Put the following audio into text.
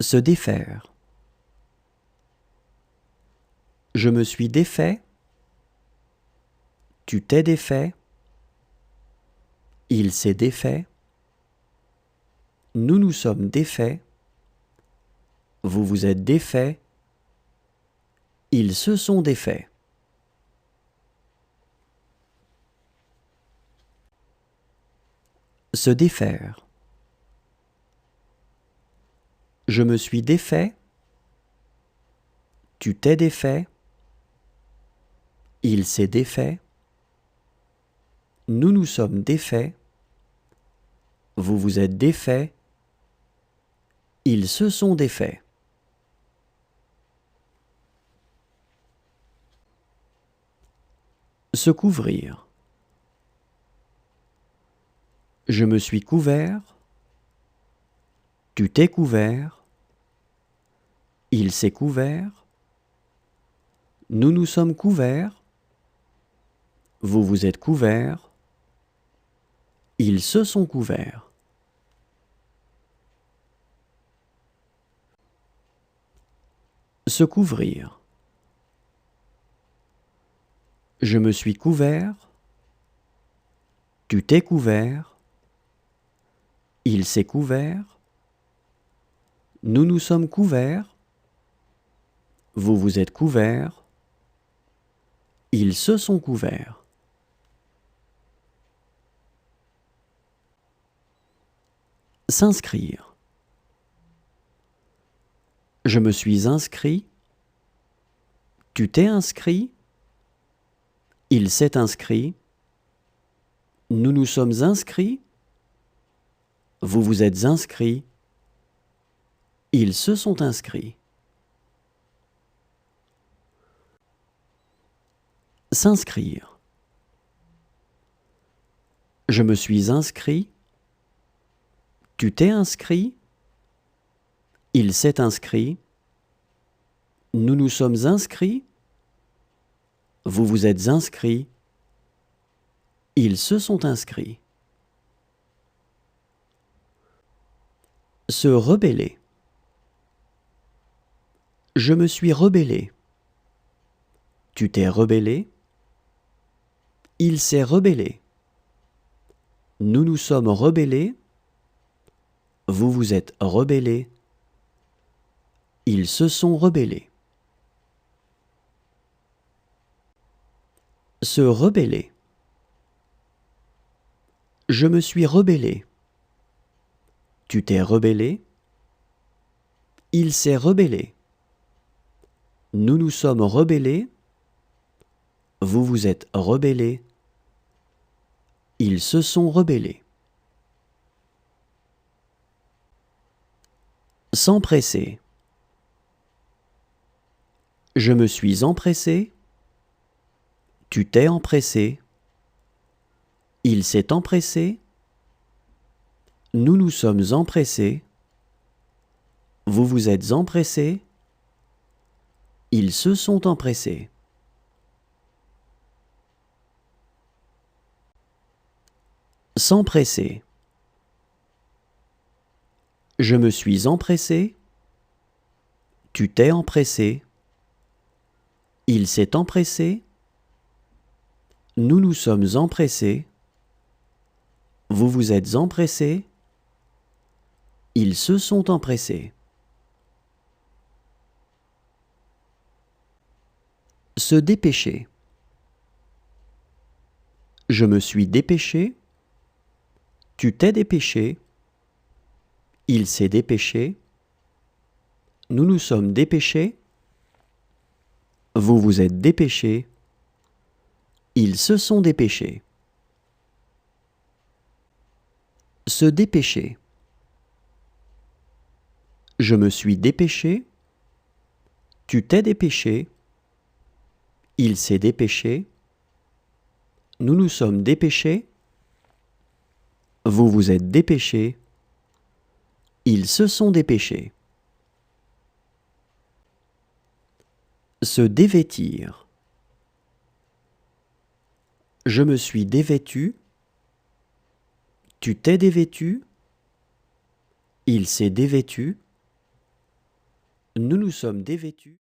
Se défaire. Je me suis défait. Tu t'es défait. Il s'est défait. Nous nous sommes défaits. Vous vous êtes défaits. Ils se sont défaits. Se défaire. Je me suis défait. Tu t'es défait. Il s'est défait. Nous nous sommes défaits. Vous vous êtes défaits. Ils se sont défaits. Se couvrir. Je me suis couvert. Tu t'es couvert. Il s'est couvert. Nous nous sommes couverts. Vous vous êtes couverts. Ils se sont couverts. Se couvrir. Je me suis couvert. Tu t'es couvert. Il s'est couvert. Nous nous sommes couverts. Vous vous êtes couverts. Ils se sont couverts. S'inscrire. Je me suis inscrit. Tu t'es inscrit. Il s'est inscrit. Nous nous sommes inscrits. Vous vous êtes inscrits. Ils se sont inscrits. S'inscrire. Je me suis inscrit. Tu t'es inscrit. Il s'est inscrit. Nous nous sommes inscrits. Vous vous êtes inscrits. Ils se sont inscrits. Se rebeller. Je me suis rebellé. Tu t'es rebellé. Il s'est rebellé. Nous nous sommes rebellés. Vous vous êtes rebellés. Ils se sont rebellés. Se rebeller. Je me suis rebellé. Tu t'es rebellé. Il s'est rebellé. Nous nous sommes rebellés. Vous vous êtes rebellés. Ils se sont rebellés. S'empresser. Je me suis empressé. Tu t'es empressé. Il s'est empressé. Nous nous sommes empressés. Vous vous êtes empressés. Ils se sont empressés. S'empresser. Je me suis empressé. Tu t'es empressé. Il s'est empressé. Nous nous sommes empressés. Vous vous êtes empressés. Ils se sont empressés. Se dépêcher. Je me suis dépêché. Tu t'es dépêché. Il s'est dépêché. Nous nous sommes dépêchés. Vous vous êtes dépêchés. Ils se sont dépêchés. Se dépêcher. Je me suis dépêché. Tu t'es dépêché. Il s'est dépêché. Nous nous sommes dépêchés. Vous vous êtes dépêchés. Ils se sont dépêchés. Se dévêtir. Je me suis dévêtu. Tu t'es dévêtu. Il s'est dévêtu. Nous nous sommes dévêtus.